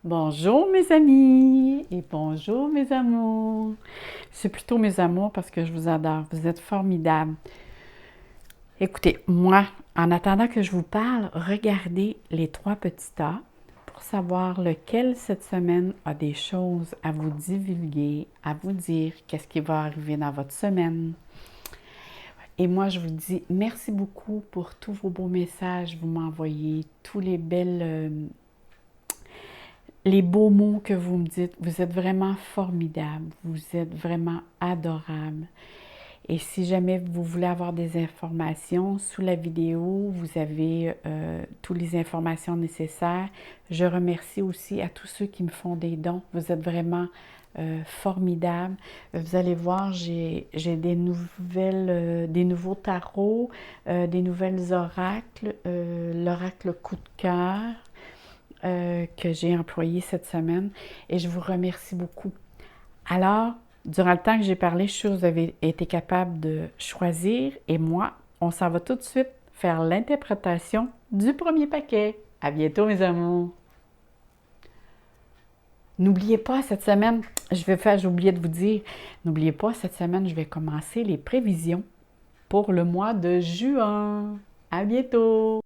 Bonjour mes amis et bonjour mes amours. C'est plutôt mes amours parce que je vous adore. Vous êtes formidables. Écoutez, moi, en attendant que je vous parle, regardez les trois petits tas pour savoir lequel cette semaine a des choses à vous divulguer, à vous dire qu'est-ce qui va arriver dans votre semaine. Et moi, je vous dis merci beaucoup pour tous vos beaux messages. Vous m'envoyez tous les beaux mots que vous me dites. Vous êtes vraiment formidables. Vous êtes vraiment adorables. Et si jamais vous voulez avoir des informations, sous la vidéo, vous avez toutes les informations nécessaires. Je remercie aussi à tous ceux qui me font des dons. Vous êtes vraiment formidables. Vous allez voir, j'ai des nouveaux tarots, des nouvelles oracles, l'oracle coup de cœur, que j'ai employé cette semaine et je vous remercie beaucoup. Alors, durant le temps que j'ai parlé, je suis sûre que vous avez été capable de choisir et moi, on s'en va tout de suite faire l'interprétation du premier paquet. À bientôt mes amours! N'oubliez pas, cette semaine, j'ai oublié de vous dire, n'oubliez pas, cette semaine, je vais commencer les prévisions pour le mois de juin. À bientôt!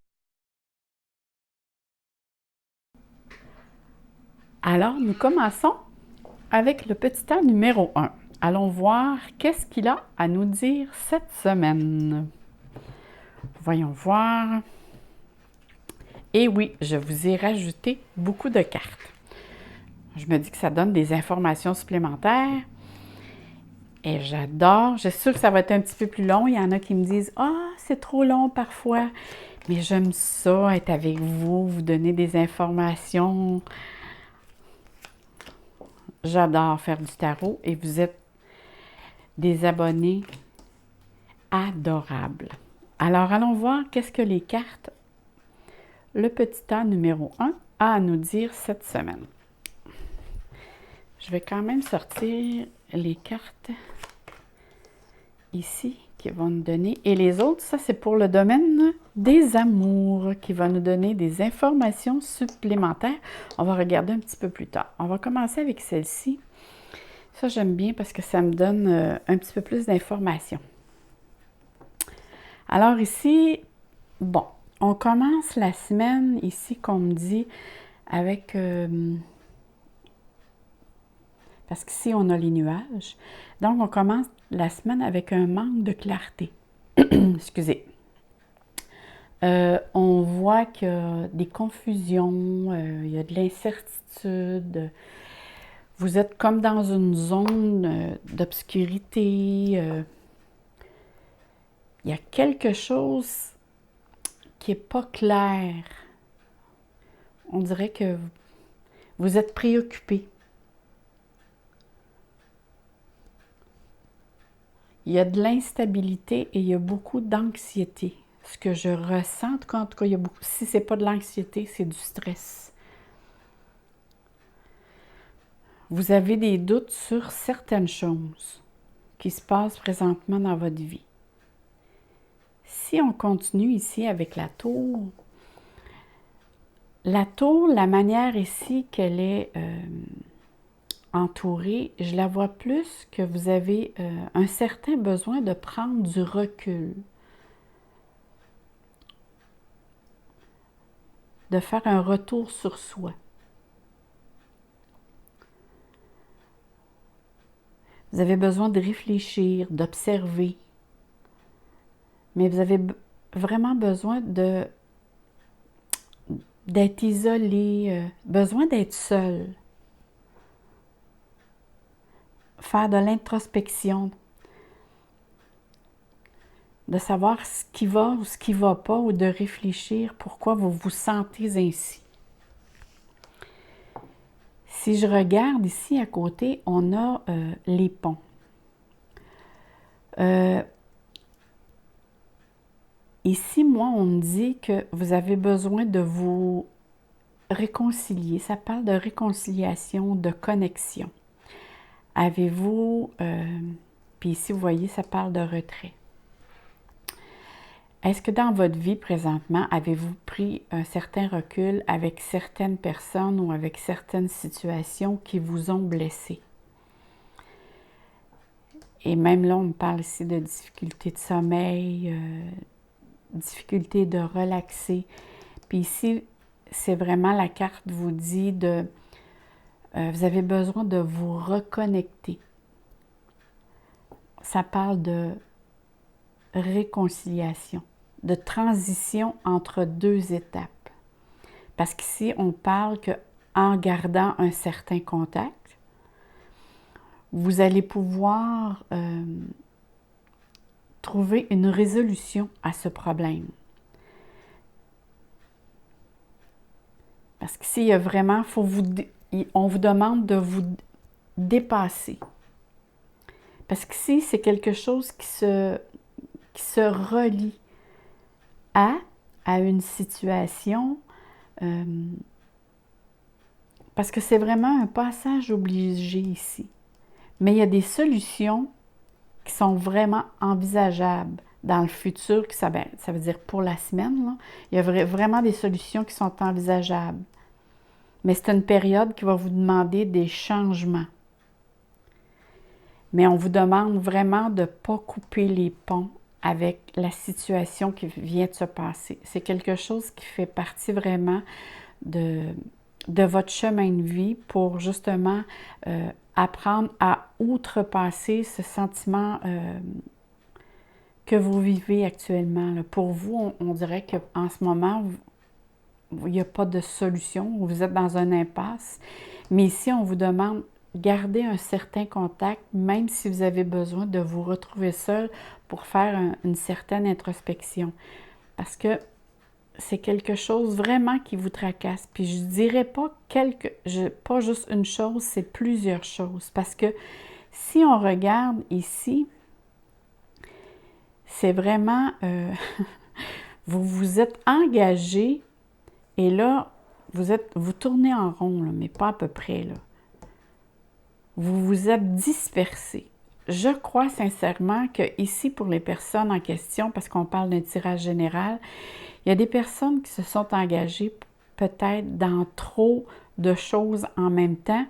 Alors, nous commençons avec le petit tas numéro 1. Allons voir qu'est-ce qu'il a à nous dire cette semaine. Voyons voir. Et oui, je vous ai rajouté beaucoup de cartes. Je me dis que ça donne des informations supplémentaires. Et j'adore. Je suis sûre que ça va être un petit peu plus long. Il y en a qui me disent « Ah, c'est trop long parfois. » Mais j'aime ça, être avec vous, vous donner des informations. J'adore faire du tarot et vous êtes des abonnés adorables. Alors, allons voir qu'est-ce que les cartes, le petit tas numéro 1, a à nous dire cette semaine. Je vais quand même sortir les cartes ici qui vont nous donner. Et les autres, ça c'est pour le domaine des amours qui va nous donner des informations supplémentaires. On va regarder un petit peu plus tard. On va commencer avec celle-ci. Ça, j'aime bien parce que ça me donne un petit peu plus d'informations. Alors ici, bon, on commence la semaine ici, qu'on me dit, avec... parce qu'ici, on a les nuages. Donc, on commence la semaine avec un manque de clarté. Excusez. On voit qu'il y a des confusions, il y a de l'incertitude. Vous êtes comme dans une zone d'obscurité. Il y a quelque chose qui n'est pas clair. On dirait que vous êtes préoccupé. Il y a de l'instabilité et il y a beaucoup d'anxiété. Ce que je ressens, en tout cas, il y a beaucoup, si ce n'est pas de l'anxiété, c'est du stress. Vous avez des doutes sur certaines choses qui se passent présentement dans votre vie. Si on continue ici avec la tour, la manière ici qu'elle est entourée, je la vois plus que vous avez un certain besoin de prendre du recul, de faire un retour sur soi. Vous avez besoin de réfléchir, d'observer, mais vous avez vraiment besoin d'être isolé, besoin d'être seul, faire de l'introspection, de savoir ce qui va ou ce qui ne va pas, ou de réfléchir pourquoi vous vous sentez ainsi. Si je regarde ici à côté, on a les ponts. Ici, moi, on me dit que vous avez besoin de vous réconcilier. Ça parle de réconciliation, de connexion. Avez-vous... puis ici, vous voyez, ça parle de retrait. Est-ce que dans votre vie présentement, avez-vous pris un certain recul avec certaines personnes ou avec certaines situations qui vous ont blessé? Et même là, on me parle ici de difficultés de sommeil, difficultés de relaxer. Puis ici, c'est vraiment la carte vous dit de... vous avez besoin de vous reconnecter. Ça parle de réconciliation, de transition entre deux étapes. Parce qu'ici, on parle qu'en gardant un certain contact, vous allez pouvoir trouver une résolution à ce problème. Parce qu'ici, il y a vraiment, on vous demande de vous dépasser. Parce qu'ici, c'est quelque chose qui se relie à une situation, parce que c'est vraiment un passage obligé ici. Mais il y a des solutions qui sont vraiment envisageables dans le futur, ça veut dire pour la semaine, là. Il y a vraiment des solutions qui sont envisageables. Mais c'est une période qui va vous demander des changements. Mais on vous demande vraiment de ne pas couper les ponts avec la situation qui vient de se passer. C'est quelque chose qui fait partie vraiment de votre chemin de vie pour justement apprendre à outrepasser ce sentiment que vous vivez actuellement. Pour vous, on dirait qu'en ce moment, il n'y a pas de solution, vous êtes dans un impasse. Mais ici, on vous demande de garder un certain contact, même si vous avez besoin de vous retrouver seul pour faire une certaine introspection. Parce que c'est quelque chose vraiment qui vous tracasse. Puis je ne dirais pas pas juste une chose, c'est plusieurs choses. Parce que si on regarde ici, c'est vraiment... vous vous êtes engagé et là, vous tournez en rond, là, mais pas à peu près, là. Vous vous êtes dispersé. Je crois sincèrement que ici, pour les personnes en question, parce qu'on parle d'un tirage général, il y a des personnes qui se sont engagées peut-être dans trop de choses en même temps,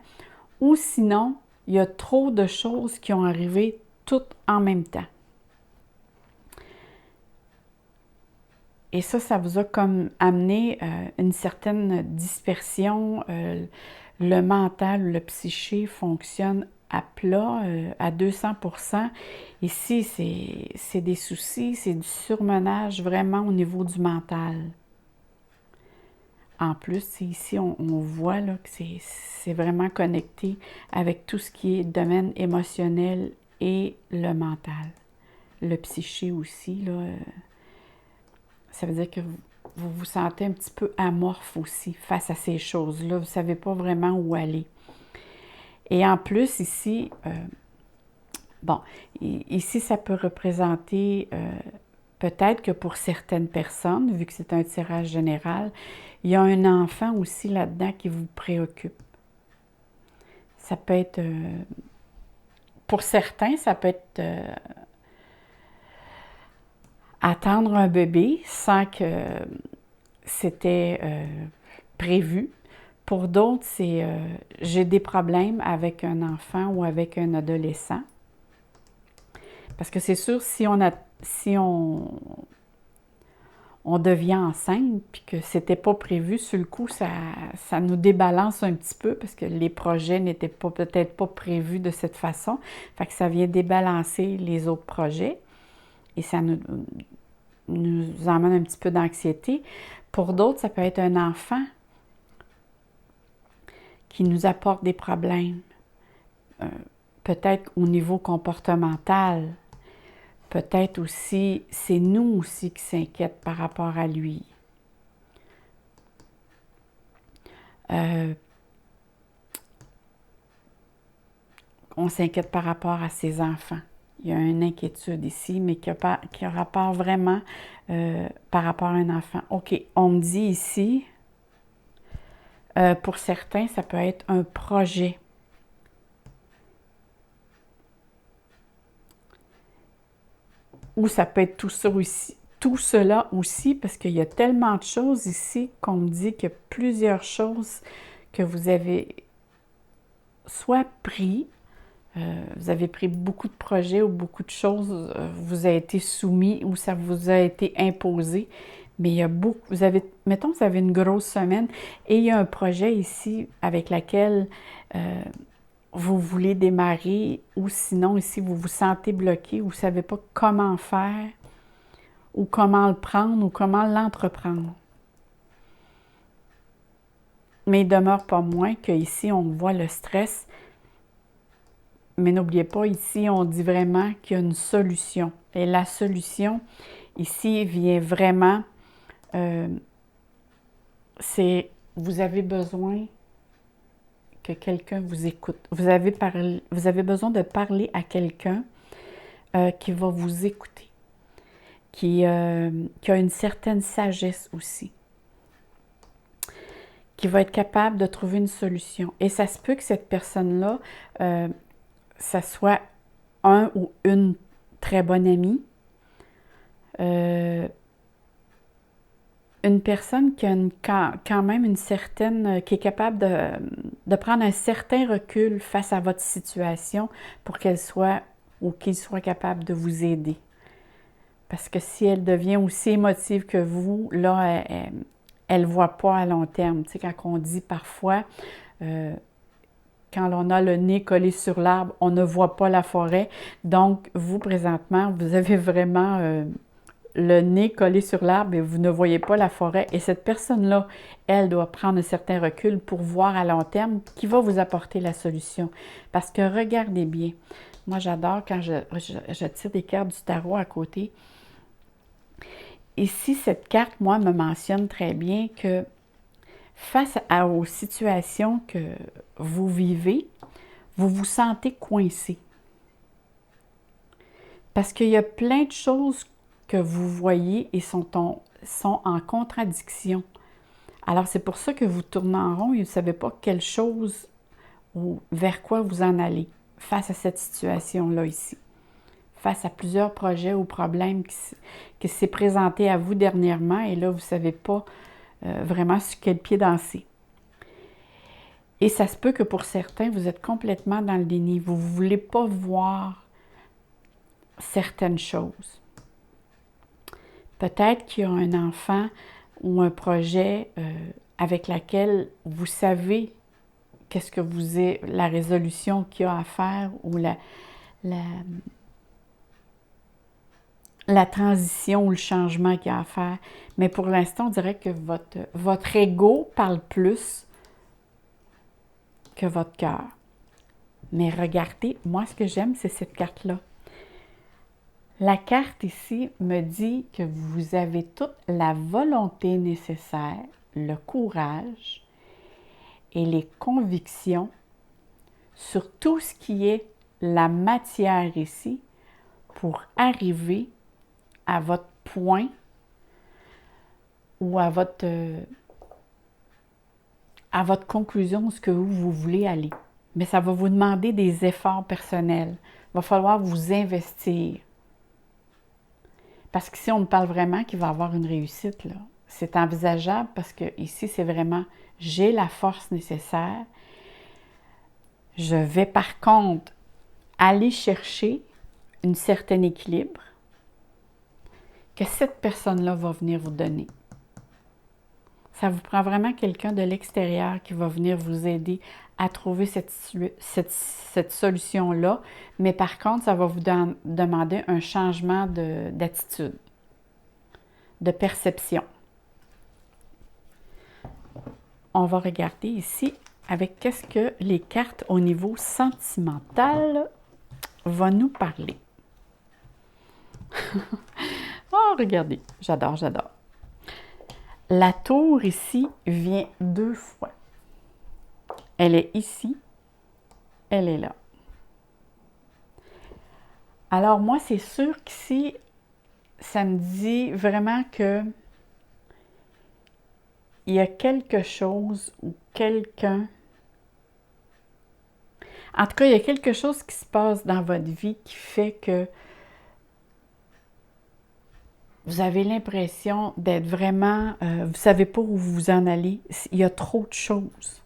ou sinon, il y a trop de choses qui ont arrivé toutes en même temps. Et ça vous a comme amené une certaine dispersion. Le mental, le psyché fonctionne à plat, à 200%. Ici, c'est des soucis, c'est du surmenage vraiment au niveau du mental. En plus, ici, on voit là, que c'est vraiment connecté avec tout ce qui est domaine émotionnel et le mental. Le psyché aussi, là, ça veut dire que vous vous sentez un petit peu amorphe aussi face à ces choses-là. Vous ne savez pas vraiment où aller. Et en plus, ici, ici, ça peut représenter peut-être que pour certaines personnes, vu que c'est un tirage général, il y a un enfant aussi là-dedans qui vous préoccupe. Ça peut être, pour certains, ça peut être attendre un bébé sans que c'était prévu. Pour d'autres, c'est j'ai des problèmes avec un enfant ou avec un adolescent. Parce que c'est sûr, si on devient enceinte puis que c'était pas prévu, sur le coup, ça nous débalance un petit peu parce que les projets n'étaient peut-être pas prévus de cette façon. Fait que ça vient débalancer les autres projets et ça nous emmène un petit peu d'anxiété. Pour d'autres, ça peut être un enfant qui nous apporte des problèmes, peut-être au niveau comportemental, peut-être aussi, c'est nous aussi qui s'inquiètent par rapport à lui. On s'inquiète par rapport à ses enfants. Il y a une inquiétude ici, mais qui a rapport vraiment par rapport à un enfant. OK, on me dit ici, pour certains, ça peut être un projet. Ou ça peut être tout tout cela aussi, parce qu'il y a tellement de choses ici qu'on me dit qu'il y a plusieurs choses que vous avez soit pris, vous avez pris beaucoup de projets ou beaucoup de choses vous a été soumis ou ça vous a été imposé. Mais il y a beaucoup, vous avez, mettons, vous avez une grosse semaine et il y a un projet ici avec lequel vous voulez démarrer ou sinon ici vous vous sentez bloqué ou vous ne savez pas comment faire ou comment le prendre ou comment l'entreprendre. Mais il demeure pas moins qu'ici on voit le stress. Mais n'oubliez pas, ici, on dit vraiment qu'il y a une solution. Et la solution, ici, vient vraiment, c'est, vous avez besoin que quelqu'un vous écoute. Vous avez besoin de parler à quelqu'un qui va vous écouter, qui a une certaine sagesse aussi, qui va être capable de trouver une solution. Et ça se peut que cette personne-là, ça soit un ou une très bonne amie, une personne qui a quand même une certaine, qui est capable de prendre un certain recul face à votre situation pour qu'elle soit ou qu'il soit capable de vous aider. Parce que si elle devient aussi émotive que vous, là, elle ne voit pas à long terme. Tu sais, quand on dit parfois, quand on a le nez collé sur l'arbre, on ne voit pas la forêt. Donc, vous, présentement, vous avez vraiment le nez collé sur l'arbre et vous ne voyez pas la forêt. Et cette personne-là, elle doit prendre un certain recul pour voir à long terme qui va vous apporter la solution. Parce que regardez bien, moi j'adore quand je tire des cartes du tarot à côté. Ici, cette carte, moi, me mentionne très bien que face aux situations que vous vivez, vous vous sentez coincé. Parce qu'il y a plein de choses que vous voyez et sont en contradiction. Alors, c'est pour ça que vous tournez en rond et vous ne savez pas quelle chose ou vers quoi vous en allez face à cette situation-là ici. Face à plusieurs projets ou problèmes qui s'est présenté à vous dernièrement et là, vous ne savez pas vraiment sur quel pied danser. Et ça se peut que pour certains, vous êtes complètement dans le déni. Vous ne voulez pas voir certaines choses. Peut-être qu'il y a un enfant ou un projet avec lequel vous savez qu'est-ce que vous est, la résolution qu'il y a à faire ou la transition ou le changement qu'il y a à faire. Mais pour l'instant, on dirait que votre ego parle plus que votre cœur. Mais regardez, moi, ce que j'aime, c'est cette carte-là. La carte ici me dit que vous avez toute la volonté nécessaire, le courage et les convictions sur tout ce qui est la matière ici pour arriver à votre point ou à votre conclusion de ce que vous voulez aller. Mais ça va vous demander des efforts personnels. Il va falloir vous investir. Parce qu'ici, on me parle vraiment qu'il va y avoir une réussite, là. C'est envisageable parce que ici, c'est vraiment, j'ai la force nécessaire. Je vais par contre aller chercher un certain équilibre que cette personne-là va venir vous donner. Ça vous prend vraiment quelqu'un de l'extérieur qui va venir vous aider à trouver cette solution-là. Mais par contre, ça va vous demander un changement d'attitude, de perception. On va regarder ici avec qu'est-ce que les cartes au niveau sentimental vont nous parler. Oh, regardez, j'adore, j'adore. La tour ici vient 2 fois. Elle est ici, elle est là. Alors moi, c'est sûr qu'ici, ça me dit vraiment que il y a quelque chose ou quelqu'un. En tout cas, il y a quelque chose qui se passe dans votre vie qui fait que vous avez l'impression d'être vraiment, vous ne savez pas où vous en allez. Il y a trop de choses.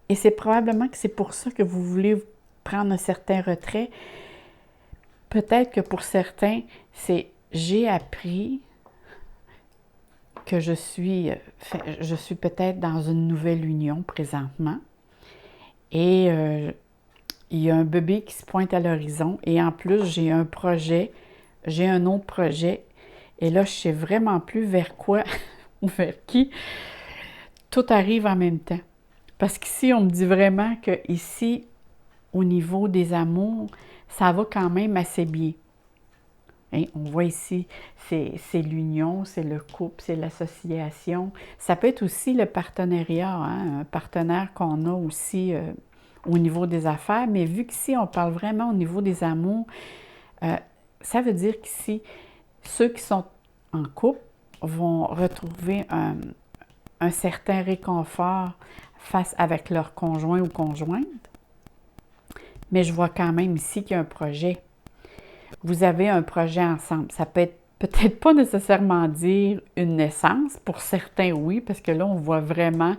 Et c'est probablement que c'est pour ça que vous voulez prendre un certain retrait. Peut-être que pour certains, c'est j'ai appris que je suis peut-être dans une nouvelle union présentement et il y a un bébé qui se pointe à l'horizon et en plus, j'ai un autre projet et là, je ne sais vraiment plus vers quoi ou vers qui. Tout arrive en même temps. Parce qu'ici, on me dit vraiment que ici, au niveau des amours, ça va quand même assez bien. Hein, on voit ici, c'est l'union, c'est le couple, c'est l'association. Ça peut être aussi le partenariat, hein, un partenaire qu'on a aussi au niveau des affaires, mais vu qu'ici, on parle vraiment au niveau des amours, ça veut dire qu'ici, ceux qui sont en couple vont retrouver un certain réconfort face avec leur conjoint ou conjointe. Mais je vois quand même ici qu'il y a un projet. Vous avez un projet ensemble. Ça peut être peut-être pas nécessairement dire une naissance. Pour certains, oui, parce que là, on voit vraiment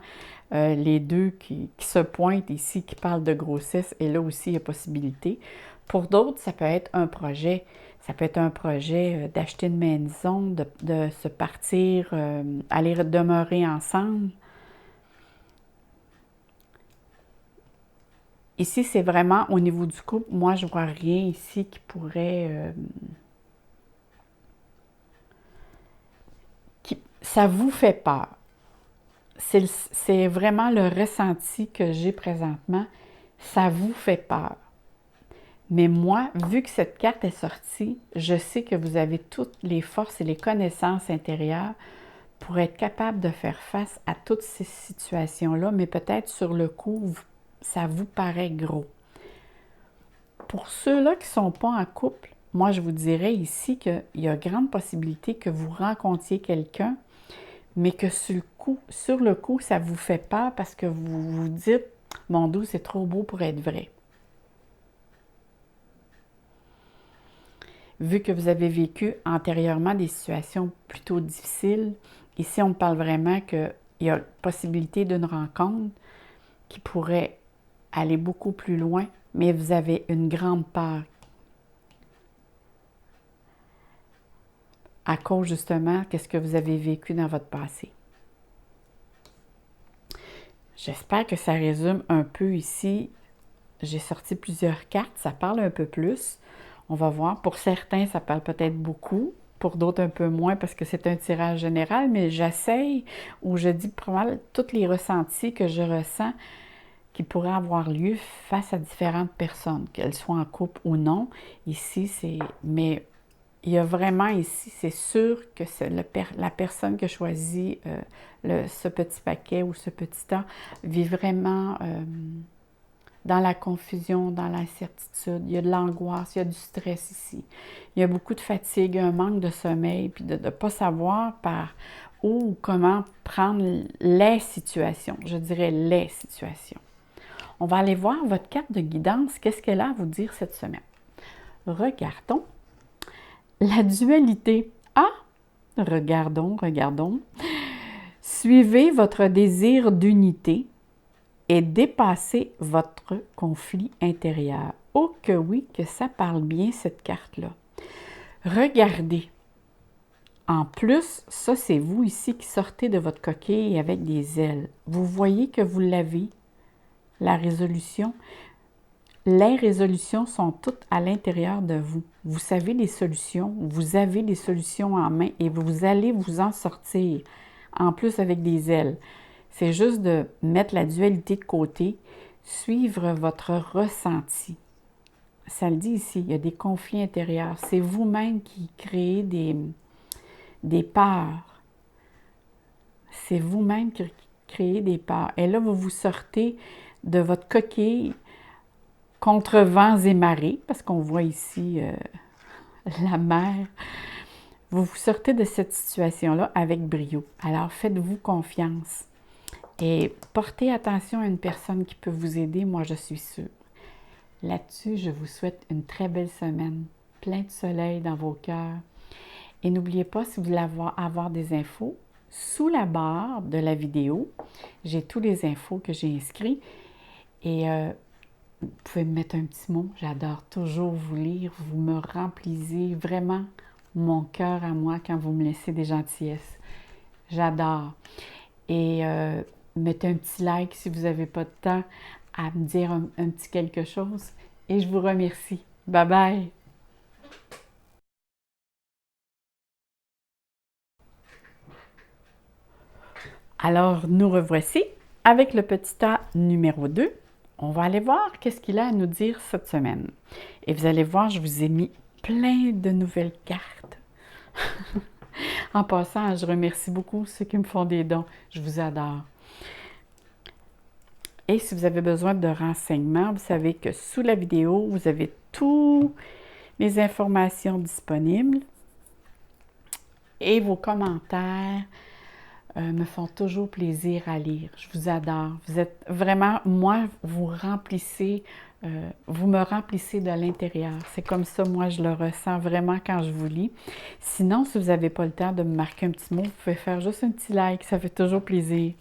les deux qui se pointent ici, qui parlent de grossesse, et là aussi, il y a possibilité. Pour d'autres, ça peut être un projet. Ça peut être un projet d'acheter une maison, de se partir, aller demeurer ensemble. Ici, c'est vraiment au niveau du couple. Moi, je ne vois rien ici qui pourrait... ça vous fait peur. C'est vraiment le ressenti que j'ai présentement. Ça vous fait peur. Mais moi, vu que cette carte est sortie, je sais que vous avez toutes les forces et les connaissances intérieures pour être capable de faire face à toutes ces situations-là, mais peut-être sur le coup, ça vous paraît gros. Pour ceux-là qui ne sont pas en couple, moi, je vous dirais ici qu'il y a grande possibilité que vous rencontriez quelqu'un, mais que sur le coup, ça vous fait peur parce que vous vous dites « Mon Dieu, c'est trop beau pour être vrai ». Vu que vous avez vécu antérieurement des situations plutôt difficiles, ici, on parle vraiment qu'il y a possibilité d'une rencontre qui pourrait aller beaucoup plus loin, mais vous avez une grande peur à cause justement de ce que vous avez vécu dans votre passé. J'espère que ça résume un peu ici. J'ai sorti plusieurs cartes, ça parle un peu plus. On va voir. Pour certains, ça parle peut-être beaucoup. Pour d'autres, un peu moins parce que c'est un tirage général, mais j'essaye ou je dis probablement tous les ressentis que je ressens qui pourraient avoir lieu face à différentes personnes, qu'elles soient en couple ou non. Ici, c'est... Mais il y a vraiment ici, c'est sûr que c'est la personne qui a choisi ce petit paquet ou ce petit temps vit vraiment dans la confusion, dans l'incertitude. Il y a de l'angoisse, il y a du stress ici. Il y a beaucoup de fatigue, un manque de sommeil, puis de ne pas savoir par où ou comment prendre les situations. Je dirais les situations. On va aller voir votre carte de guidance. Qu'est-ce qu'elle a à vous dire cette semaine? Regardons. La dualité. Ah! Regardons. Suivez votre désir d'unité et dépassez votre conflit intérieur. Oh que oui, que ça parle bien cette carte-là. Regardez. En plus, ça c'est vous ici qui sortez de votre coquille avec des ailes. Vous voyez que vous l'avez, la résolution. Les résolutions sont toutes à l'intérieur de vous. Vous savez les solutions, vous avez les solutions en main et vous allez vous en sortir, en plus avec des ailes. C'est juste de mettre la dualité de côté, suivre votre ressenti. Ça le dit ici, il y a des conflits intérieurs. C'est vous-même qui créez des peurs. C'est vous-même qui créez des peurs. Et là, vous vous sortez de votre coquille contre vents et marées, parce qu'on voit ici la mer. Vous vous sortez de cette situation-là avec brio. Alors, faites-vous confiance et portez attention à une personne qui peut vous aider. Moi, je suis sûre. Là-dessus, je vous souhaite une très belle semaine, plein de soleil dans vos cœurs Et n'oubliez pas, si vous voulez avoir des infos, sous la barre de la vidéo, j'ai tous les infos que j'ai inscrits. Et vous pouvez me mettre un petit mot. J'adore toujours vous lire. Vous me remplissez vraiment mon cœur à moi quand vous me laissez des gentillesses. J'adore. Et mettez un petit like si vous n'avez pas de temps à me dire un petit quelque chose. Et je vous remercie. Bye bye! Alors, nous revoici avec le petit A numéro 2. On va aller voir qu'est-ce qu'il a à nous dire cette semaine. Et vous allez voir, je vous ai mis plein de nouvelles cartes. En passant, je remercie beaucoup ceux qui me font des dons. Je vous adore. Et si vous avez besoin de renseignements, vous savez que sous la vidéo, vous avez toutes les informations disponibles. Et vos commentaires me font toujours plaisir à lire. Je vous adore. Vous êtes vraiment, moi, vous me remplissez de l'intérieur. C'est comme ça, moi, je le ressens vraiment quand je vous lis. Sinon, si vous n'avez pas le temps de me marquer un petit mot, vous pouvez faire juste un petit like. Ça fait toujours plaisir.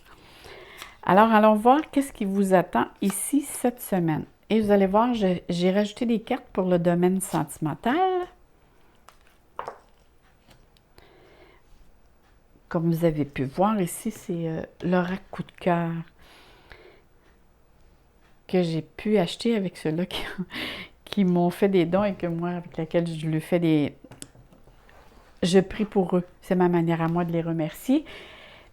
Alors, allons voir qu'est-ce qui vous attend ici cette semaine. Et vous allez voir, j'ai rajouté des cartes pour le domaine sentimental. Comme vous avez pu voir ici, c'est l'oracle coup de cœur que j'ai pu acheter avec ceux-là qui m'ont fait des dons et que moi, avec lesquels je lui fais des... Je prie pour eux. C'est ma manière à moi de les remercier.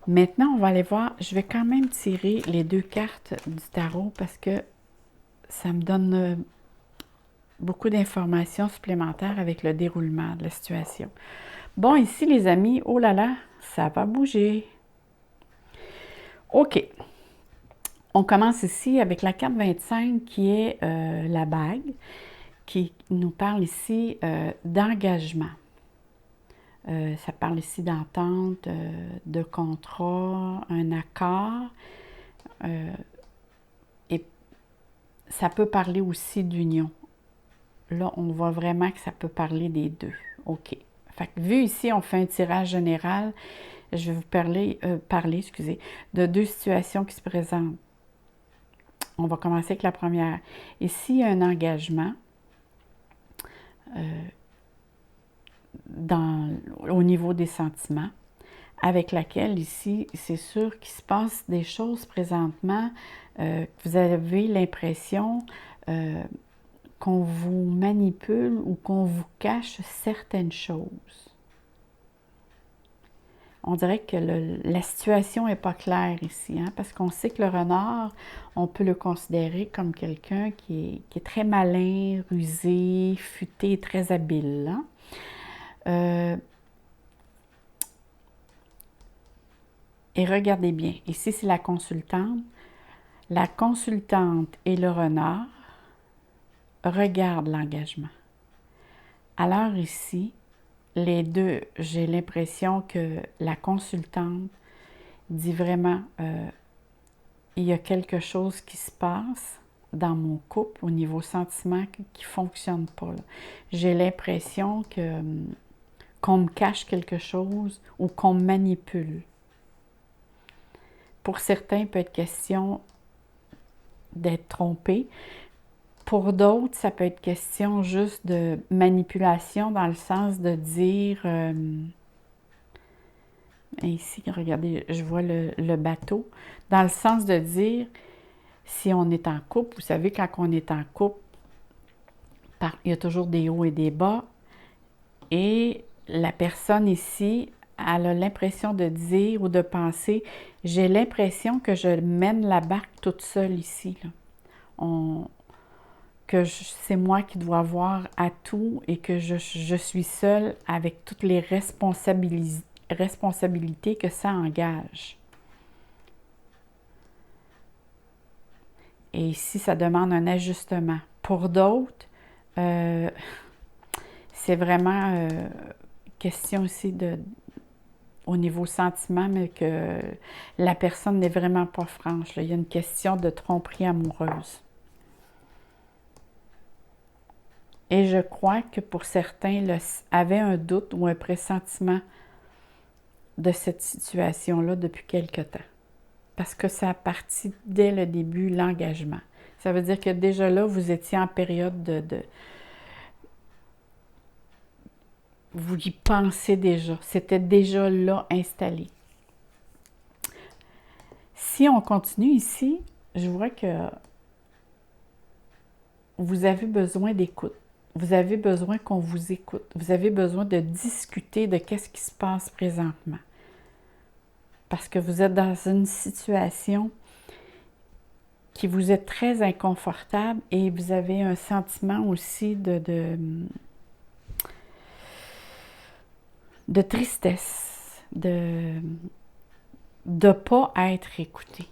Maintenant, on va aller voir. Je vais quand même tirer les 2 cartes du tarot parce que ça me donne beaucoup d'informations supplémentaires avec le déroulement de la situation. Bon, ici, les amis, oh là là, ça va bouger. OK. On commence ici avec la carte 25 qui est la bague, qui nous parle ici d'engagement. Ça parle ici d'entente, de contrat, un accord. Et ça peut parler aussi d'union. Là, on voit vraiment que ça peut parler des deux. OK. Fait que, vu ici, on fait un tirage général. Je vais vous parler, excusez, de 2 situations qui se présentent. On va commencer avec la première. Ici, il y a un engagement au niveau des sentiments, avec laquelle ici, c'est sûr qu'il se passe des choses présentement, que vous avez l'impression qu'on vous manipule ou qu'on vous cache certaines choses. On dirait que la situation n'est pas claire ici, hein, parce qu'on sait que le renard, on peut le considérer comme quelqu'un qui est très malin, rusé, futé, très habile. Hein? Et regardez bien, ici c'est la consultante. La consultante et le renard regardent l'engagement. Alors ici, les deux, j'ai l'impression que la consultante dit vraiment, il y a quelque chose qui se passe dans mon couple au niveau sentiment qui ne fonctionne pas. J'ai l'impression qu'on me cache quelque chose ou qu'on me manipule. Pour certains, il peut être question d'être trompé. Pour d'autres, ça peut être question juste de manipulation dans le sens de dire... ici, regardez, je vois le bateau. Dans le sens de dire, si on est en couple, vous savez, quand on est en couple, il y a toujours des hauts et des bas. Et la personne ici, elle a l'impression de dire ou de penser, j'ai l'impression que je mène la barque toute seule ici. Là. Que c'est moi qui dois voir à tout et que je suis seule avec toutes les responsabilités que ça engage. Et ici, ça demande un ajustement. Pour d'autres, c'est vraiment question aussi au niveau sentiment, mais que la personne n'est vraiment pas franche. Là. Il y a une question de tromperie amoureuse. Et je crois que pour certains, avaient un doute ou un pressentiment de cette situation-là depuis quelque temps. Parce que ça a parti dès le début, l'engagement. Ça veut dire que déjà là, vous étiez en période vous y pensez déjà. C'était déjà là installé. Si on continue ici, je vois que vous avez besoin d'écoute. Vous avez besoin qu'on vous écoute. Vous avez besoin de discuter de qu'est-ce qui se passe présentement. Parce que vous êtes dans une situation qui vous est très inconfortable et vous avez un sentiment aussi de tristesse, de ne pas être écouté,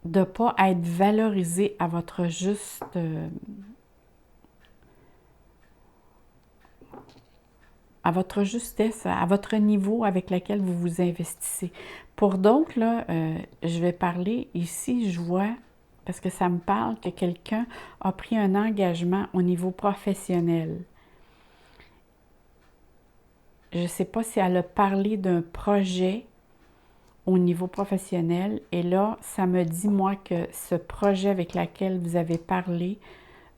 de ne pas être valorisé à votre juste à votre justesse, à votre niveau avec lequel vous vous investissez. Pour d'autres, là, je vais parler ici, je vois, parce que ça me parle que quelqu'un a pris un engagement au niveau professionnel. Je ne sais pas si elle a parlé d'un projet au niveau professionnel. Et là, ça me dit, moi, que ce projet avec lequel vous avez parlé,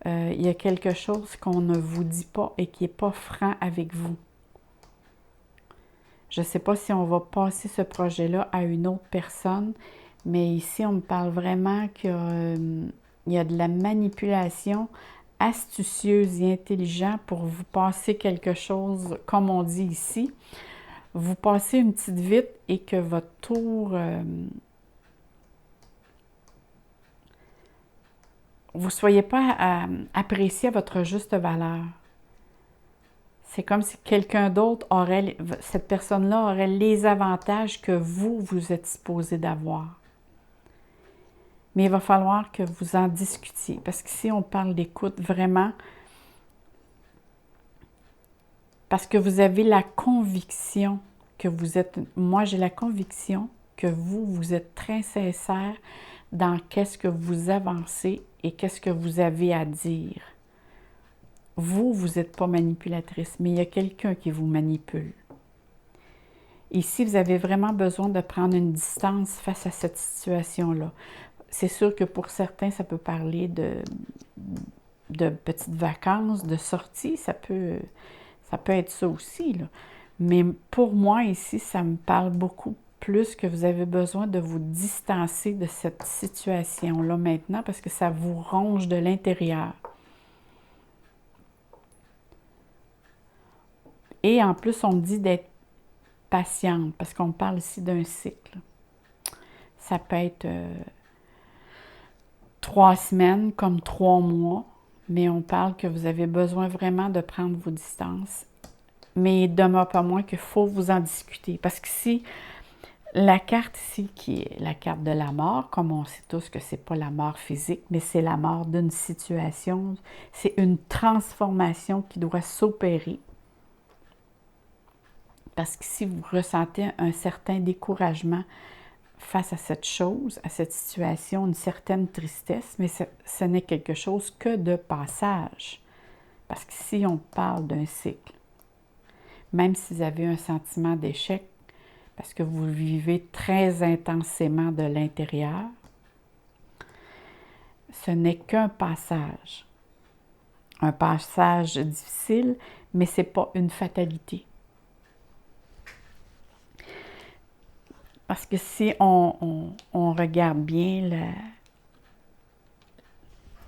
il y a quelque chose qu'on ne vous dit pas et qui n'est pas franc avec vous. Je ne sais pas si on va passer ce projet-là à une autre personne, mais ici, on me parle vraiment qu'il y a de la manipulation astucieuse et intelligente pour vous passer quelque chose, comme on dit ici. Vous passez une petite vite et que votre tour, vous ne soyez pas apprécié à votre juste valeur. C'est comme si quelqu'un d'autre aurait, cette personne-là aurait les avantages que vous êtes supposé d'avoir. Mais il va falloir que vous en discutiez. Parce qu'ici, on parle d'écoute vraiment. Parce que vous avez la conviction que vous êtes... Moi, j'ai la conviction que vous êtes très sincère dans qu'est-ce que vous avancez et qu'est-ce que vous avez à dire. Vous n'êtes pas manipulatrice, mais il y a quelqu'un qui vous manipule. Ici, vous avez vraiment besoin de prendre une distance face à cette situation-là. C'est sûr que pour certains, ça peut parler de petites vacances, de sorties, ça peut être ça aussi, là. Mais pour moi, ici, ça me parle beaucoup plus que vous avez besoin de vous distancer de cette situation-là maintenant parce que ça vous ronge de l'intérieur. Et en plus, on me dit d'être patiente parce qu'on parle ici d'un cycle. Ça peut être 3 semaines comme 3 mois, mais on parle que vous avez besoin vraiment de prendre vos distances. Mais il ne demeure pas moins qu'il faut vous en discuter. Parce qu'ici, la carte ici, qui est la carte de la mort, comme on sait tous que ce n'est pas la mort physique, mais c'est la mort d'une situation, c'est une transformation qui doit s'opérer. Parce qu'ici, vous ressentez un certain découragement face à cette chose, à cette situation, une certaine tristesse, mais ce n'est quelque chose que de passage. Parce qu'ici, on parle d'un cycle. Même si vous avez un sentiment d'échec, parce que vous vivez très intensément de l'intérieur, ce n'est qu'un passage. Un passage difficile, mais ce n'est pas une fatalité. Parce que si on regarde bien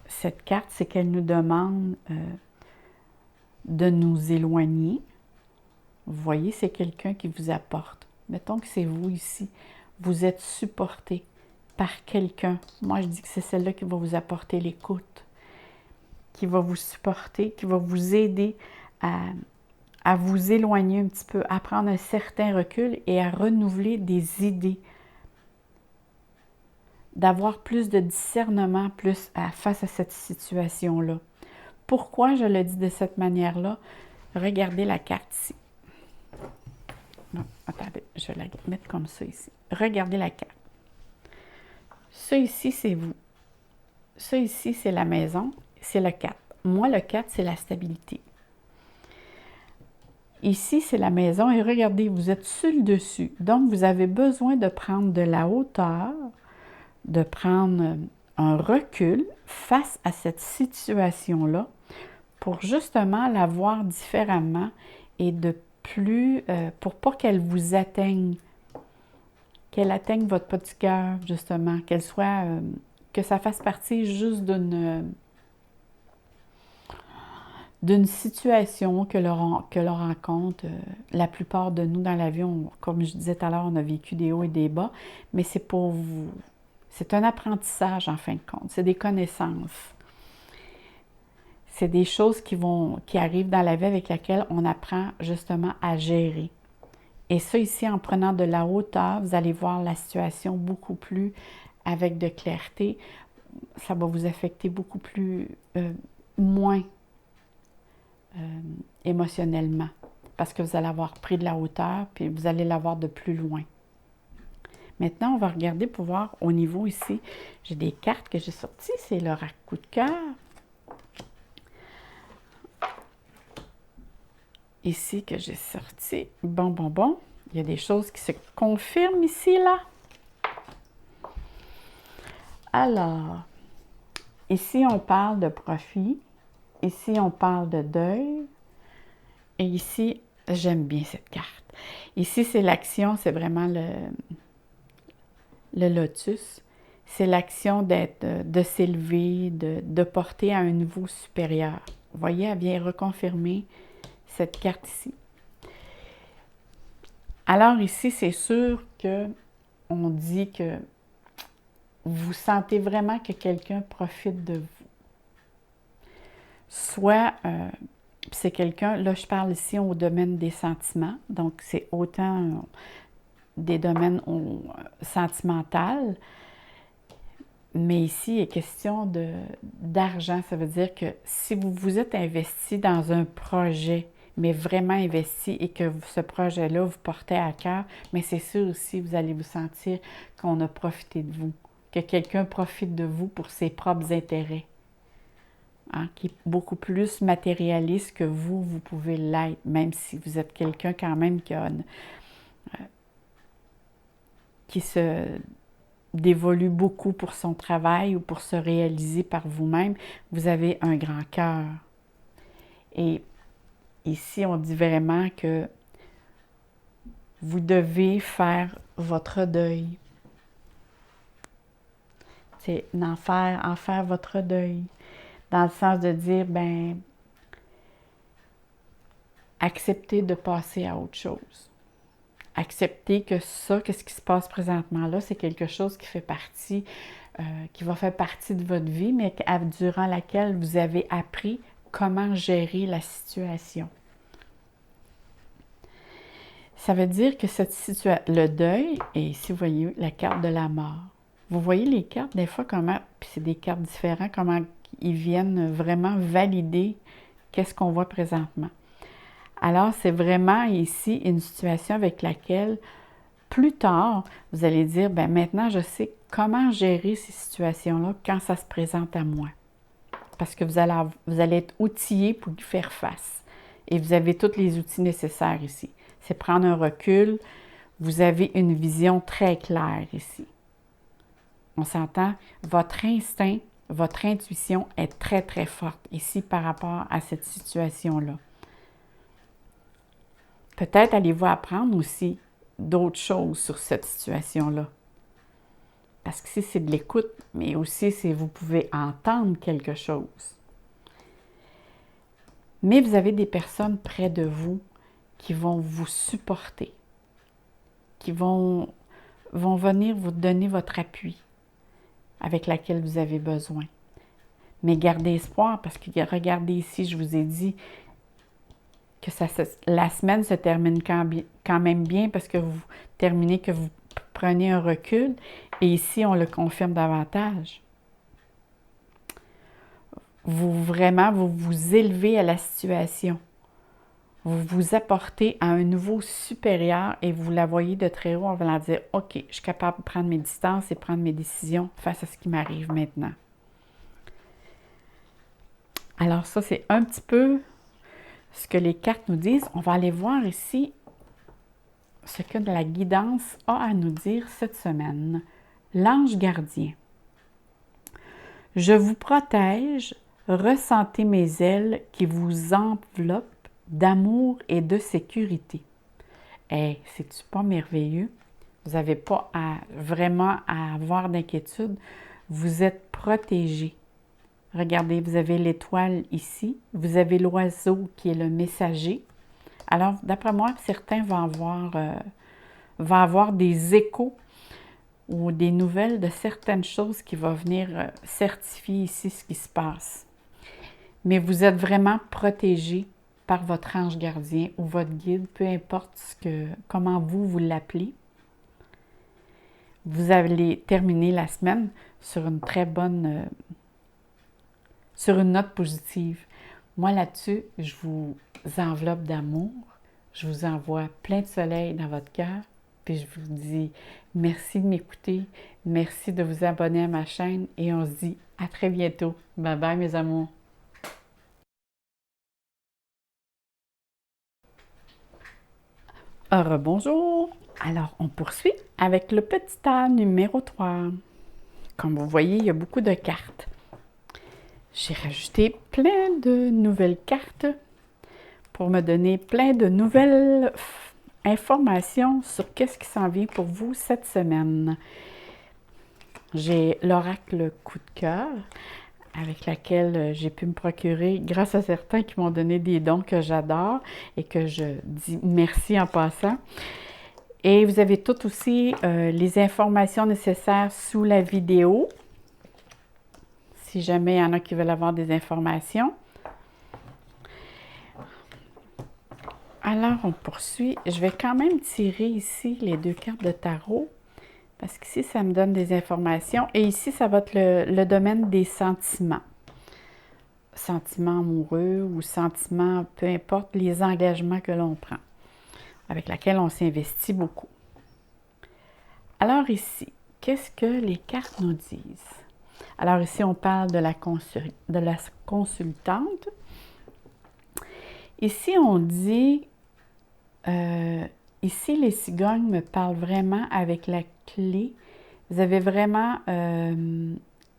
cette carte, c'est qu'elle nous demande de nous éloigner. Vous voyez, c'est quelqu'un qui vous apporte. Mettons que c'est vous ici. Vous êtes supporté par quelqu'un. Moi, je dis que c'est celle-là qui va vous apporter l'écoute, qui va vous supporter, qui va vous aider à vous éloigner un petit peu, à prendre un certain recul et à renouveler des idées, d'avoir plus de discernement face à cette situation-là. Pourquoi je le dis de cette manière-là? Regardez la carte ici. Non, attendez, je vais la mettre comme ça ici. Regardez la carte. Ça ici, c'est vous. Ça ici, c'est la maison. c'est le 4. Moi, le 4, c'est la stabilité. Ici, c'est la maison et regardez, vous êtes sur le dessus. Donc, vous avez besoin de prendre de la hauteur, de prendre un recul face à cette situation-là pour justement la voir différemment et de plus, pour pas qu'elle vous atteigne, qu'elle atteigne votre petit cœur, justement, qu'elle soit, que ça fasse partie juste d'une situation que l'on rencontre. La plupart de nous dans la vie, comme je disais tout à l'heure, on a vécu des hauts et des bas, mais c'est pour vous. C'est un apprentissage en fin de compte, c'est des connaissances. C'est des choses qui arrivent dans la vie avec lesquelles on apprend justement à gérer. Et ça ici, en prenant de la hauteur, vous allez voir la situation beaucoup plus avec de clarté. Ça va vous affecter beaucoup plus, moins émotionnellement, parce que vous allez avoir pris de la hauteur, puis vous allez l'avoir de plus loin. Maintenant, on va regarder pour voir au niveau ici. J'ai des cartes que j'ai sorties, c'est le coup de cœur. Ici que j'ai sorti. Bon. Il y a des choses qui se confirment ici, là. Alors, ici, on parle de profit. Ici, on parle de deuil. Et ici, j'aime bien cette carte. Ici, c'est l'action, c'est vraiment le lotus. C'est l'action de s'élever, de porter à un niveau supérieur. Vous voyez, elle vient reconfirmer cette carte ici. Alors ici, c'est sûr que on dit que vous sentez vraiment que quelqu'un profite de vous. Soit c'est quelqu'un, là je parle ici au domaine des sentiments, donc c'est autant des domaines sentimentaux, mais ici il est question d'argent. Ça veut dire que si vous vous êtes investi dans un projet, mais vraiment investi et que ce projet-là vous portait à cœur, mais c'est sûr aussi vous allez vous sentir qu'on a profité de vous, que quelqu'un profite de vous pour ses propres intérêts, hein, qui est beaucoup plus matérialiste que vous pouvez l'être, même si vous êtes quelqu'un quand même qui se dévolue beaucoup pour son travail ou pour se réaliser par vous-même. Vous avez un grand cœur. Et ici, on dit vraiment que vous devez faire votre deuil. C'est en faire votre deuil. Dans le sens de dire, ben, accepter de passer à autre chose. Accepter que ça, qu'est-ce qui se passe présentement là, c'est quelque chose qui fait partie, qui va faire partie de votre vie, mais durant laquelle vous avez appris comment gérer la situation. Ça veut dire que le deuil, et ici vous voyez la carte de la mort. Vous voyez les cartes, des fois, comment, puis c'est des cartes différentes, comment ils viennent vraiment valider qu'est-ce qu'on voit présentement. Alors, c'est vraiment ici une situation avec laquelle, plus tard, vous allez dire, ben maintenant, je sais comment gérer ces situations-là quand ça se présente à moi. Parce que vous allez être outillé pour y faire face. Et vous avez tous les outils nécessaires ici. C'est prendre un recul. Vous avez une vision très claire ici. On s'entend, votre instinct, votre intuition est très, très forte ici par rapport à cette situation-là. Peut-être allez-vous apprendre aussi d'autres choses sur cette situation-là. Parce que si c'est de l'écoute, mais aussi si vous pouvez entendre quelque chose. Mais vous avez des personnes près de vous qui vont vous supporter, qui vont venir vous donner votre appui avec laquel vous avez besoin. Mais gardez espoir parce que regardez ici, je vous ai dit que la semaine se termine quand même bien parce que vous terminez, que vous prenez un recul. Et ici, on le confirme davantage. Vous vous élevez à la situation. Vous vous apportez à un niveau supérieur et vous la voyez de très haut en voulant dire « OK, je suis capable de prendre mes distances et prendre mes décisions face à ce qui m'arrive maintenant. » Alors ça, c'est un petit peu ce que les cartes nous disent. On va aller voir ici ce que la guidance a à nous dire cette semaine. L'ange gardien. Je vous protège, ressentez mes ailes qui vous enveloppent d'amour et de sécurité. Hey, c'est-tu pas merveilleux? Vous n'avez pas vraiment à avoir d'inquiétude. Vous êtes protégé. Regardez, vous avez l'étoile ici. Vous avez l'oiseau qui est le messager. Alors, d'après moi, certains vont avoir des échos ou des nouvelles de certaines choses qui vont venir certifier ici ce qui se passe. Mais vous êtes vraiment protégé par votre ange gardien ou votre guide, peu importe comment vous l'appelez. Vous allez terminer la semaine sur une très bonne, sur une note positive. Moi, là-dessus, je vous enveloppe d'amour. Je vous envoie plein de soleil dans votre cœur. Puis je vous dis merci de m'écouter. Merci de vous abonner à ma chaîne. Et on se dit à très bientôt. Bye bye, mes amours. Rebonjour! Alors, on poursuit avec le petit tas numéro 3. Comme vous voyez, il y a beaucoup de cartes. J'ai rajouté plein de nouvelles cartes pour me donner plein de nouvelles informations sur qu'est-ce qui s'en vient pour vous cette semaine. J'ai l'oracle coup de cœur avec laquelle j'ai pu me procurer grâce à certains qui m'ont donné des dons que j'adore et que je dis merci en passant. Et vous avez toutes aussi les informations nécessaires sous la vidéo, si jamais il y en a qui veulent avoir des informations. Alors, on poursuit. Je vais quand même tirer ici les 2 cartes de tarot, parce qu'ici, ça me donne des informations. Et ici, ça va être le domaine des sentiments. Sentiments amoureux ou sentiments, peu importe les engagements que l'on prend, avec lesquels on s'investit beaucoup. Alors ici, qu'est-ce que les cartes nous disent? Alors ici, on parle de la consultante. Ici, on dit, ici, les cigognes me parlent vraiment avec la clé. Vous avez vraiment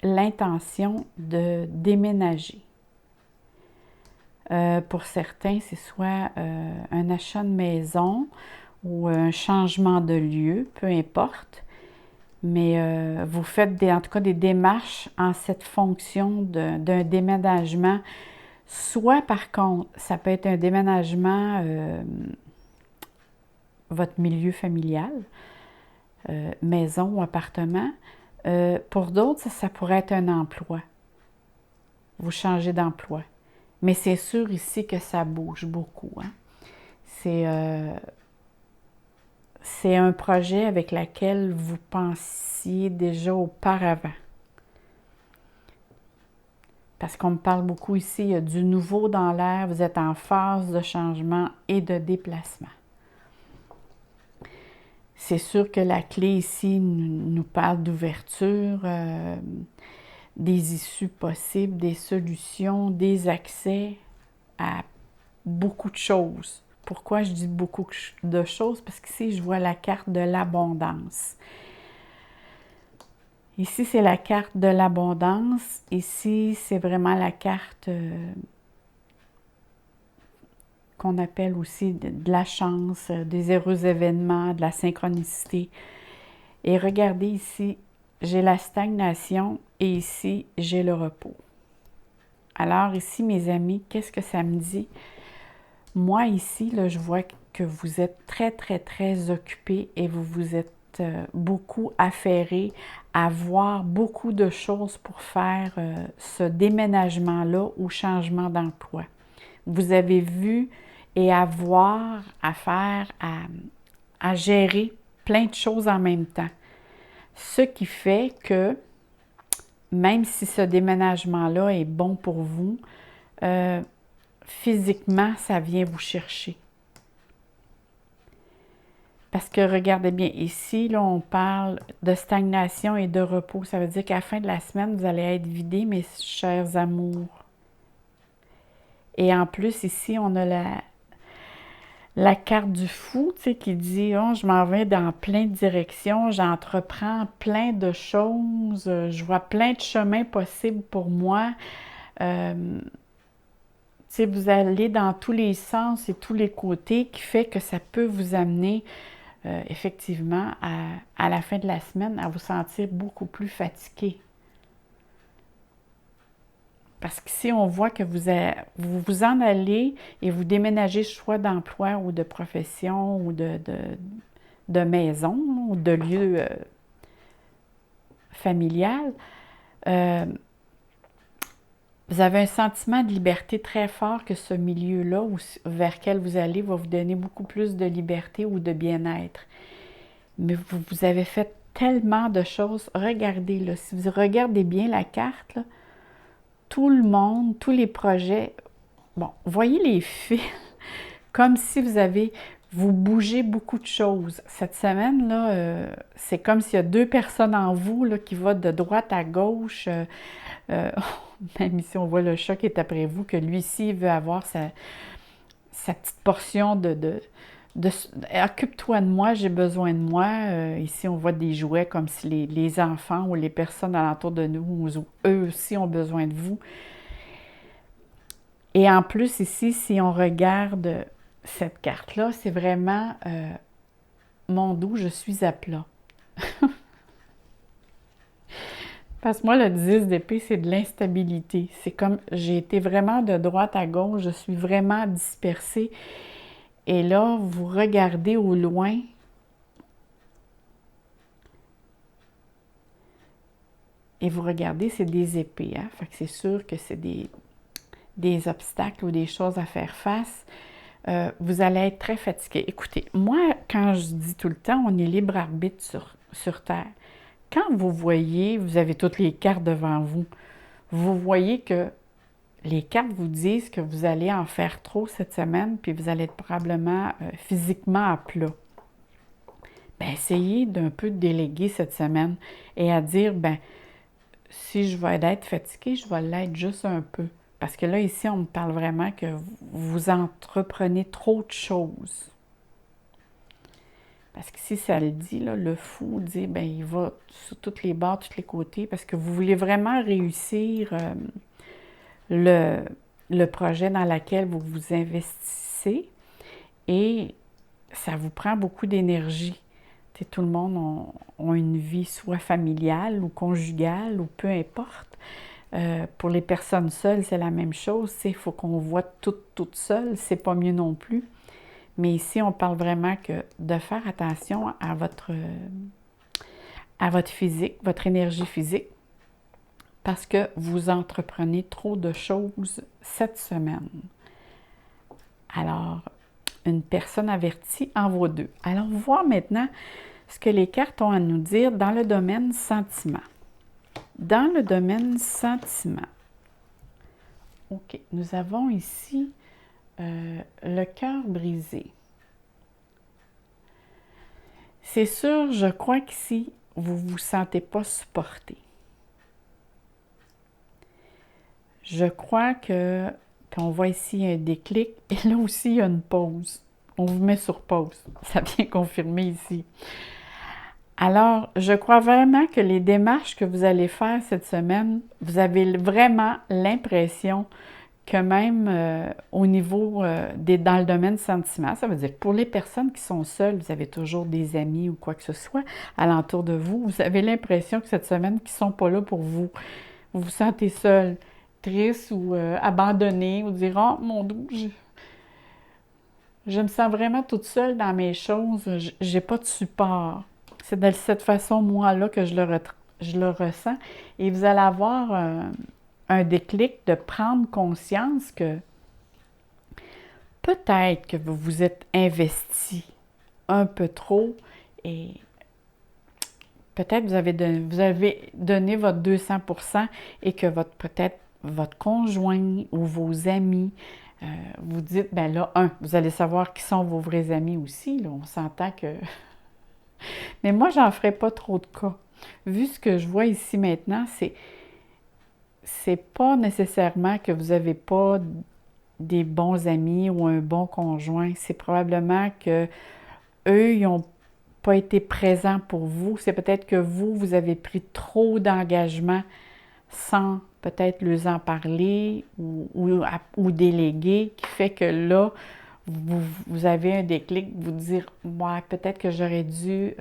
l'intention de déménager. Pour certains, c'est soit un achat de maison ou un changement de lieu, peu importe. Mais vous faites en tout cas des démarches en cette fonction d'un déménagement. Soit par contre, ça peut être un déménagement, votre milieu familial, maison ou appartement. Pour d'autres, ça pourrait être un emploi. Vous changez d'emploi. Mais c'est sûr ici que ça bouge beaucoup. Hein? C'est un projet avec lequel vous pensiez déjà auparavant. Parce qu'on me parle beaucoup ici, il y a du nouveau dans l'air, vous êtes en phase de changement et de déplacement. C'est sûr que la clé ici nous parle d'ouverture, des issues possibles, des solutions, des accès à beaucoup de choses. Pourquoi je dis beaucoup de choses? Parce qu'ici, je vois la carte de l'abondance. Ici, c'est la carte de l'abondance. Ici, c'est vraiment la carte qu'on appelle aussi de la chance, des heureux événements, de la synchronicité. Et regardez ici, j'ai la stagnation et ici, j'ai le repos. Alors ici, mes amis, qu'est-ce que ça me dit? Moi, ici, là, je vois que vous êtes très, très, très occupés et vous vous êtes beaucoup affairés à voir beaucoup de choses pour faire ce déménagement-là ou changement d'emploi. Vous avez vu et à voir, à faire, à gérer plein de choses en même temps. Ce qui fait que, même si ce déménagement-là est bon pour vous, physiquement, ça vient vous chercher. Parce que regardez bien, ici, là, on parle de stagnation et de repos. Ça veut dire qu'à la fin de la semaine, vous allez être vidés, mes chers amours. Et en plus, ici, on a la carte du fou, tu sais, qui dit « Oh, je m'en vais dans plein de directions, j'entreprends plein de choses, je vois plein de chemins possibles pour moi. Tu sais, vous allez dans tous les sens et tous les côtés, qui fait que ça peut vous amener effectivement à la fin de la semaine à vous sentir beaucoup plus fatigué. Parce qu'ici, on voit que vous en allez et vous déménagez soit d'emploi ou de profession ou de maison ou de lieu familial. Vous avez un sentiment de liberté très fort que ce milieu-là vers lequel vous allez va vous donner beaucoup plus de liberté ou de bien-être. Mais vous avez fait tellement de choses. Regardez, là, si vous regardez bien la carte, là, tout le monde, tous les projets, bon, voyez les fils, comme si vous bougez beaucoup de choses. Cette semaine, là, c'est comme s'il y a deux personnes en vous là, qui vont de droite à gauche. Même ici, on voit le chat qui est après vous, que lui-ci veut avoir sa petite portion de occupe-toi de moi, j'ai besoin de moi. Ici, on voit des jouets comme si les enfants ou les personnes alentour de nous, eux aussi ont besoin de vous. Et en plus, ici, si on regarde cette carte-là, c'est vraiment mon dos, je suis à plat. Parce que moi, le 10 d'épée, c'est de l'instabilité. C'est comme, j'ai été vraiment de droite à gauche, je suis vraiment dispersée. Et là, vous regardez au loin. Et vous regardez, c'est des épées. Hein? Fait que c'est sûr que c'est des obstacles ou des choses à faire face. Vous allez être très fatigué. Écoutez, moi, quand je dis tout le temps, on est libre arbitre sur Terre. Quand vous voyez, vous avez toutes les cartes devant vous, vous voyez que les cartes vous disent que vous allez en faire trop cette semaine, puis vous allez être probablement physiquement à plat. Bien, essayez d'un peu de déléguer cette semaine et à dire, bien, si je vais être fatiguée, je vais l'être juste un peu. Parce que là, ici, on me parle vraiment que vous entreprenez trop de choses. Parce que si ça le dit, là, le fou dit, bien, il va sur tous les bords, tous les côtés, parce que vous voulez vraiment réussir le projet dans lequel vous vous investissez et ça vous prend beaucoup d'énergie. Tout le monde a une vie soit familiale ou conjugale ou peu importe. Pour les personnes seules, c'est la même chose. Il faut qu'on voit toutes seules, c'est pas mieux non plus. Mais ici, on parle vraiment que de faire attention à votre physique, votre énergie physique, parce que vous entreprenez trop de choses cette semaine. Alors, une personne avertie en vaut deux. Alors, voir maintenant ce que les cartes ont à nous dire dans le domaine sentiment. Dans le domaine sentiment, OK, nous avons ici le cœur brisé. C'est sûr, je crois qu'ici, vous ne vous sentez pas supporté. Je crois que, puis on voit ici un déclic, et là aussi, il y a une pause. On vous met sur pause. Ça vient confirmer ici. Alors, je crois vraiment que les démarches que vous allez faire cette semaine, vous avez vraiment l'impression que même au niveau dans le domaine sentiment, ça veut dire que pour les personnes qui sont seules, vous avez toujours des amis ou quoi que ce soit alentour de vous, vous avez l'impression que cette semaine, qu'ils ne sont pas là pour vous. Vous vous sentez seul, triste ou abandonné, ou dire « Oh, mon Dieu, je me sens vraiment toute seule dans mes choses, j'ai pas de support. » C'est de cette façon, moi-là, que je le ressens. Et vous allez avoir un déclic de prendre conscience que peut-être que vous vous êtes investi un peu trop et peut-être vous avez donné votre 200% et que peut-être votre conjoint ou vos amis vous dites, ben là, vous allez savoir qui sont vos vrais amis aussi. Là, on s'entend que... Mais moi, j'en ferai pas trop de cas. Vu ce que je vois ici maintenant, c'est pas nécessairement que vous n'avez pas des bons amis ou un bon conjoint. C'est probablement que eux, ils n'ont pas été présents pour vous. C'est peut-être que vous avez pris trop d'engagement sans peut-être leur en parler ou déléguer, qui fait que là, vous avez un déclic, vous dire, ouais, peut-être que j'aurais dû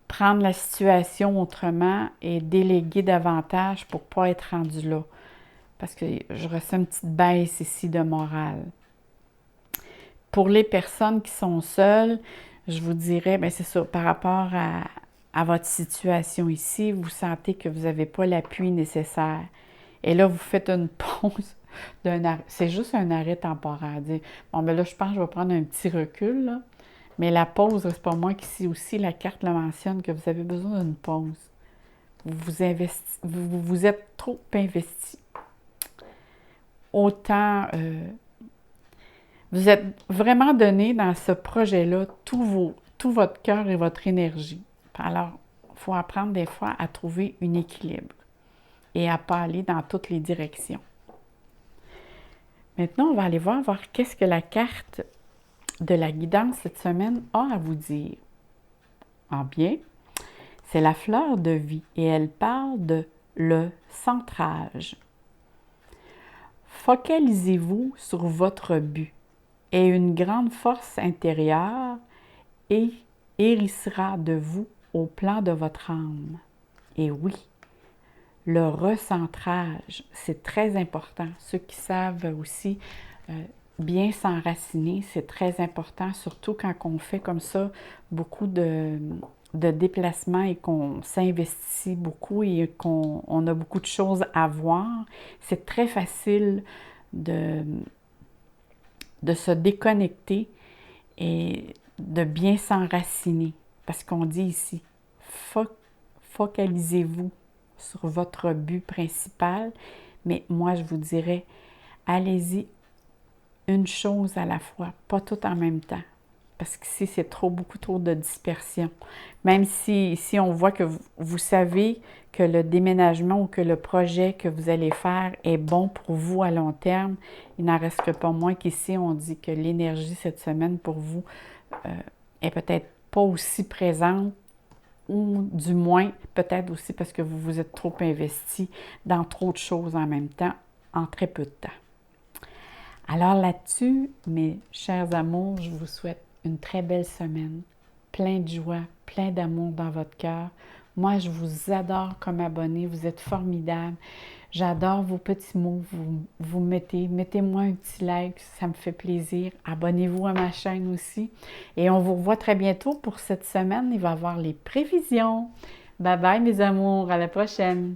prendre la situation autrement et déléguer davantage pour ne pas être rendu là. Parce que je ressens une petite baisse ici de morale. Pour les personnes qui sont seules, je vous dirais, bien c'est ça, par rapport à votre situation ici, vous sentez que vous n'avez pas l'appui nécessaire. Et là, vous faites une pause d'un arrêt. C'est juste un arrêt temporaire. Dire, bon, ben là, je pense que je vais prendre un petit recul, là. Mais la pause, c'est pas moi qui, ici aussi, la carte le mentionne, que vous avez besoin d'une pause. Vous êtes trop investi. Autant, vous êtes vraiment donné dans ce projet-là tout votre cœur et votre énergie. Alors, il faut apprendre des fois à trouver un équilibre et à ne pas aller dans toutes les directions. Maintenant, on va aller voir qu'est-ce que la carte de la guidance cette semaine a à vous dire. En bien, c'est la fleur de vie et elle parle de le centrage. Focalisez-vous sur votre but et une grande force intérieure hérissera de vous au plan de votre âme. Et oui, le recentrage, c'est très important. Ceux qui savent aussi bien s'enraciner, c'est très important, surtout quand on fait comme ça beaucoup de déplacements et qu'on s'investit beaucoup et qu'on a beaucoup de choses à voir. C'est très facile de se déconnecter et de bien s'enraciner. Parce qu'on dit ici, focalisez-vous sur votre but principal, mais moi je vous dirais, allez-y une chose à la fois, pas tout en même temps. Parce qu'ici, c'est beaucoup trop de dispersion. Même si ici, on voit que vous savez que le déménagement ou que le projet que vous allez faire est bon pour vous à long terme, il n'en reste pas moins qu'ici, on dit que l'énergie cette semaine pour vous est peut-être pas aussi présente ou du moins peut-être aussi parce que vous vous êtes trop investi dans trop de choses en même temps en très peu de temps. Alors là-dessus, mes chers amours, je vous souhaite une très belle semaine, plein de joie, plein d'amour dans votre cœur. Moi, je vous adore comme abonné, vous êtes formidables. J'adore vos petits mots, mettez-moi un petit like, ça me fait plaisir. Abonnez-vous à ma chaîne aussi. Et on vous revoit très bientôt pour cette semaine. Il va y avoir les prévisions. Bye bye mes amours, à la prochaine!